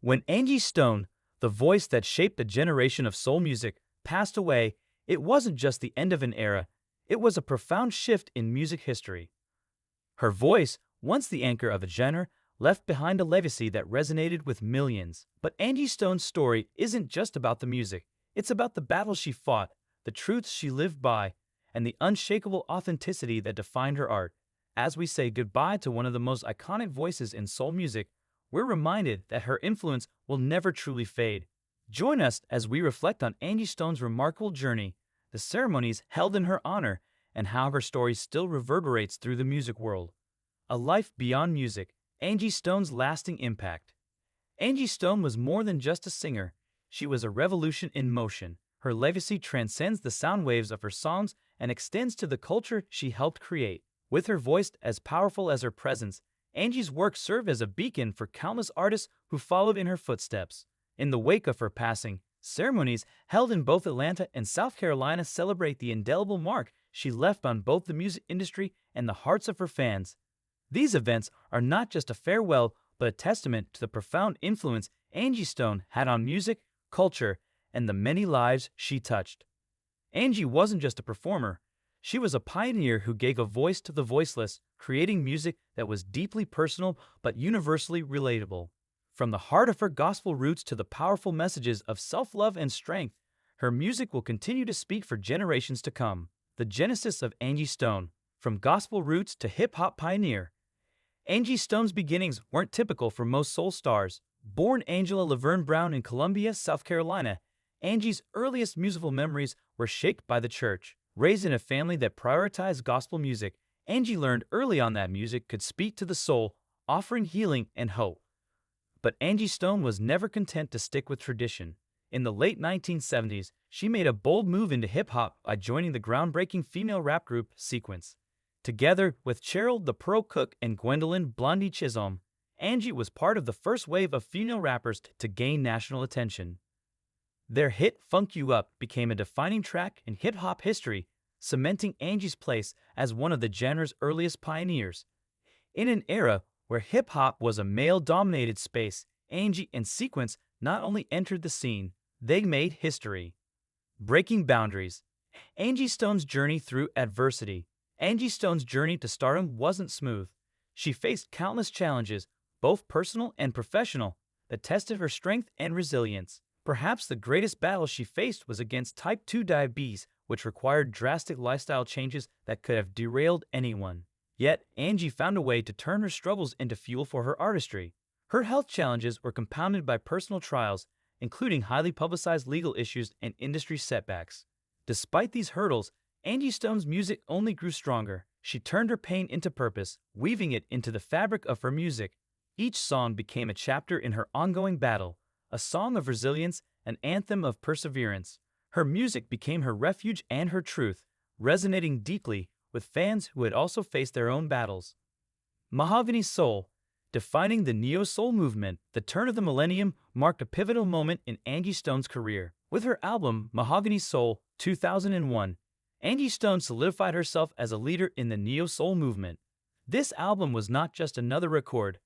When Angie Stone, the voice that shaped a generation of soul music, passed away, it wasn't just the end of an era, it was a profound shift in music history. Her voice, once the anchor of a genre, left behind a legacy that resonated with millions. But Angie Stone's story isn't just about the music, it's about the battles she fought, the truths she lived by, and the unshakable authenticity that defined her art. As we say goodbye to one of the most iconic voices in soul music, we're reminded that her influence will never truly fade. Join us as we reflect on Angie Stone's remarkable journey, the ceremonies held in her honor, and how her story still reverberates through the music world. A life beyond music, Angie Stone's lasting impact. Angie Stone was more than just a singer, she was a revolution in motion. Her legacy transcends the sound waves of her songs and extends to the culture she helped create. With her voice as powerful as her presence, Angie's work served as a beacon for countless artists who followed in her footsteps. In the wake of her passing, ceremonies held in both Atlanta and South Carolina celebrate the indelible mark she left on both the music industry and the hearts of her fans. These events are not just a farewell, but a testament to the profound influence Angie Stone had on music, culture, and the many lives she touched. Angie wasn't just a performer, she was a pioneer who gave a voice to the voiceless, creating music that was deeply personal but universally relatable. From the heart of her gospel roots to the powerful messages of self-love and strength, her music will continue to speak for generations to come. The genesis of Angie Stone, from gospel roots to hip-hop pioneer. Angie Stone's beginnings weren't typical for most soul stars. Born Angela Laverne Brown in Columbia, South Carolina, Angie's earliest musical memories were shaped by the church. Raised in a family that prioritized gospel music, Angie learned early on that music could speak to the soul, offering healing and hope. But Angie Stone was never content to stick with tradition. In the late 1970s, she made a bold move into hip-hop by joining the groundbreaking female rap group Sequence. Together with Cheryl the Pearl Cook and Gwendolyn Blondie Chisholm, Angie was part of the first wave of female rappers to gain national attention. Their hit Funk You Up became a defining track in hip-hop history, cementing Angie's place as one of the genre's earliest pioneers. In an era where hip-hop was a male-dominated space, Angie and Sequence not only entered the scene, they made history. Breaking boundaries. Angie Stone's journey through adversity. Angie Stone's journey to stardom wasn't smooth. She faced countless challenges, both personal and professional, that tested her strength and resilience. Perhaps the greatest battle she faced was against type 2 diabetes, which required drastic lifestyle changes that could have derailed anyone. Yet, Angie found a way to turn her struggles into fuel for her artistry. Her health challenges were compounded by personal trials, including highly publicized legal issues and industry setbacks. Despite these hurdles, Angie Stone's music only grew stronger. She turned her pain into purpose, weaving it into the fabric of her music. Each song became a chapter in her ongoing battle, a song of resilience, an anthem of perseverance. Her music became her refuge and her truth, resonating deeply with fans who had also faced their own battles. Mahogany Soul. Defining the neo-soul movement, the turn of the millennium marked a pivotal moment in Angie Stone's career. With her album Mahogany Soul, 2001, Angie Stone solidified herself as a leader in the neo-soul movement. This album was not just another record.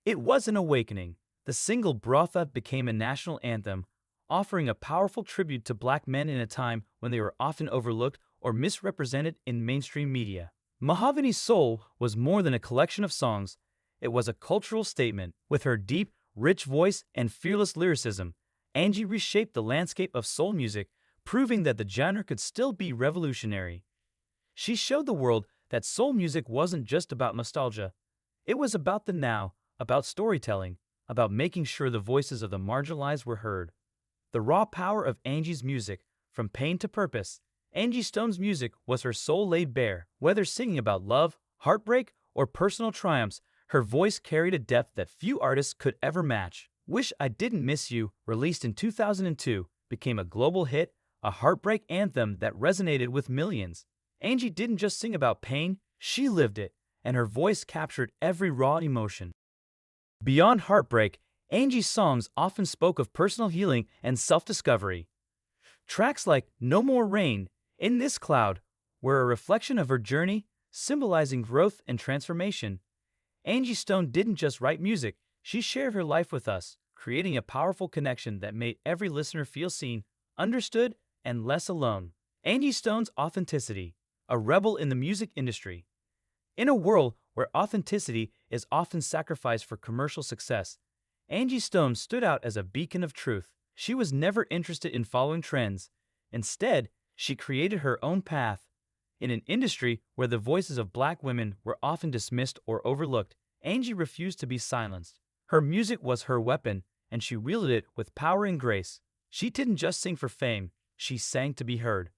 It was an awakening. The single Brotha became a national anthem, offering a powerful tribute to Black men in a time when they were often overlooked or misrepresented in mainstream media. Mahogany Soul was more than a collection of songs. It was a cultural statement. With her deep, rich voice and fearless lyricism, Angie reshaped the landscape of soul music, proving that the genre could still be revolutionary. She showed the world that soul music wasn't just about nostalgia. It was about the now, about storytelling, about making sure the voices of the marginalized were heard. The raw power of Angie's music, from pain to purpose. Angie Stone's music was her soul laid bare. Whether singing about love, heartbreak, or personal triumphs, her voice carried a depth that few artists could ever match. Wish I Didn't Miss You, released in 2002, became a global hit, a heartbreak anthem that resonated with millions. Angie didn't just sing about pain, she lived it, and her voice captured every raw emotion. Beyond heartbreak, Angie's songs often spoke of personal healing and self-discovery. Tracks like No More Rain, In This Cloud were a reflection of her journey, symbolizing growth and transformation. Angie Stone didn't just write music, she shared her life with us, creating a powerful connection that made every listener feel seen, understood, and less alone. Angie Stone's authenticity, a rebel in the music industry. In a world where authenticity is often sacrificed for commercial success, Angie Stone stood out as a beacon of truth. She was never interested in following trends. Instead, she created her own path. In an industry where the voices of Black women were often dismissed or overlooked, Angie refused to be silenced. Her music was her weapon, and she wielded it with power and grace. She didn't just sing for fame, she sang to be heard.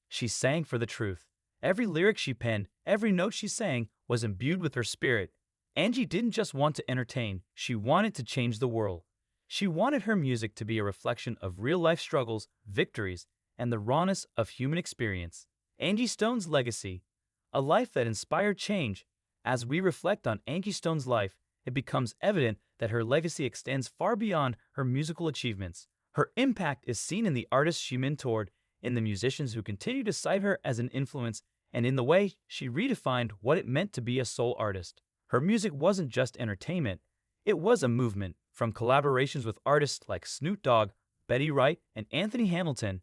She sang for the truth. Every lyric she penned, every note she sang, was imbued with her spirit. Angie didn't just want to entertain, she wanted to change the world. She wanted her music to be a reflection of real-life struggles, victories, and the rawness of human experience. Angie Stone's legacy, a life that inspired change. As we reflect on Angie Stone's life, it becomes evident that her legacy extends far beyond her musical achievements. Her impact is seen in the artists she mentored, in the musicians who continue to cite her as an influence, and in the way she redefined what it meant to be a soul artist. Her music wasn't just entertainment, it was a movement. From collaborations with artists like Snoop Dogg, Betty Wright, and Anthony Hamilton,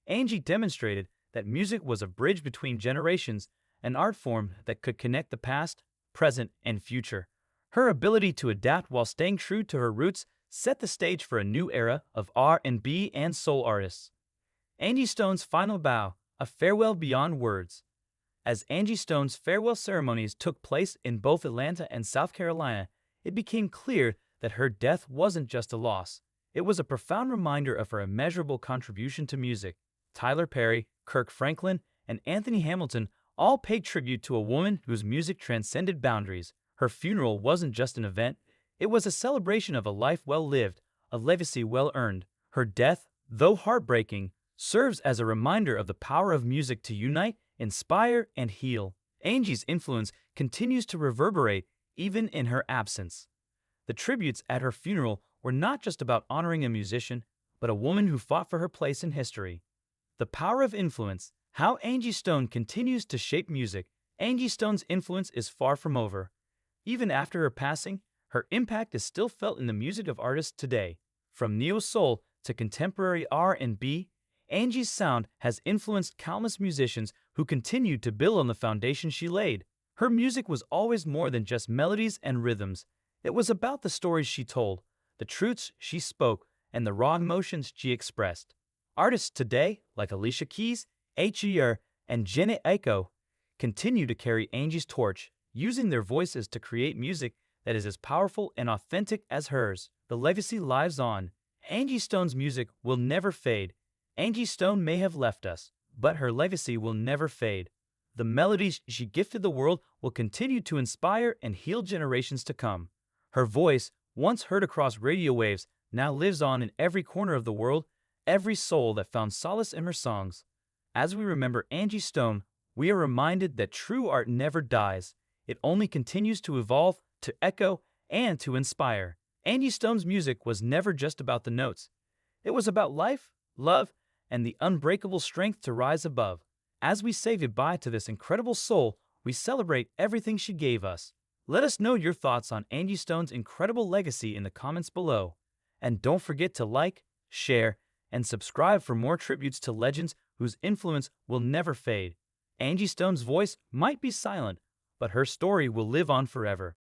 Angie demonstrated that music was a bridge between generations, an art form that could connect the past, present, and future. Her ability to adapt while staying true to her roots set the stage for a new era of R&B and soul artists. Angie Stone's final bow, a farewell beyond words. As Angie Stone's farewell ceremonies took place in both Atlanta and South Carolina, it became clear that her death wasn't just a loss. It was a profound reminder of her immeasurable contribution to music. Tyler Perry, Kirk Franklin, and Anthony Hamilton all paid tribute to a woman whose music transcended boundaries. Her funeral wasn't just an event, it was a celebration of a life well lived, a legacy well earned. Her death, though heartbreaking, serves as a reminder of the power of music to unite, inspire, and heal. Angie's influence continues to reverberate even in her absence. The tributes at her funeral were not just about honoring a musician, but a woman who fought for her place in history. The power of influence, how Angie Stone continues to shape music. Angie Stone's influence is far from over. Even after her passing, her impact is still felt in the music of artists today. From neo-soul to contemporary R&B, Angie's sound has influenced countless musicians who continue to build on the foundation she laid. Her music was always more than just melodies and rhythms. It was about the stories she told, the truths she spoke, and the raw emotions she expressed. Artists today, like Alicia Keys, H.E.R., and Janet Aiko, continue to carry Angie's torch, using their voices to create music that is as powerful and authentic as hers. The legacy lives on. Angie Stone's music will never fade. Angie Stone may have left us, but her legacy will never fade. The melodies she gifted the world will continue to inspire and heal generations to come. Her voice, once heard across radio waves, now lives on in every corner of the world, every soul that found solace in her songs. As we remember Angie Stone, we are reminded that true art never dies. It only continues to evolve, to echo, and to inspire. Angie Stone's music was never just about the notes. It was about life, love, and the unbreakable strength to rise above. As we say goodbye to this incredible soul, we celebrate everything she gave us. Let us know your thoughts on Angie Stone's incredible legacy in the comments below. And don't forget to like, share, and subscribe for more tributes to legends whose influence will never fade. Angie Stone's voice might be silent, but her story will live on forever.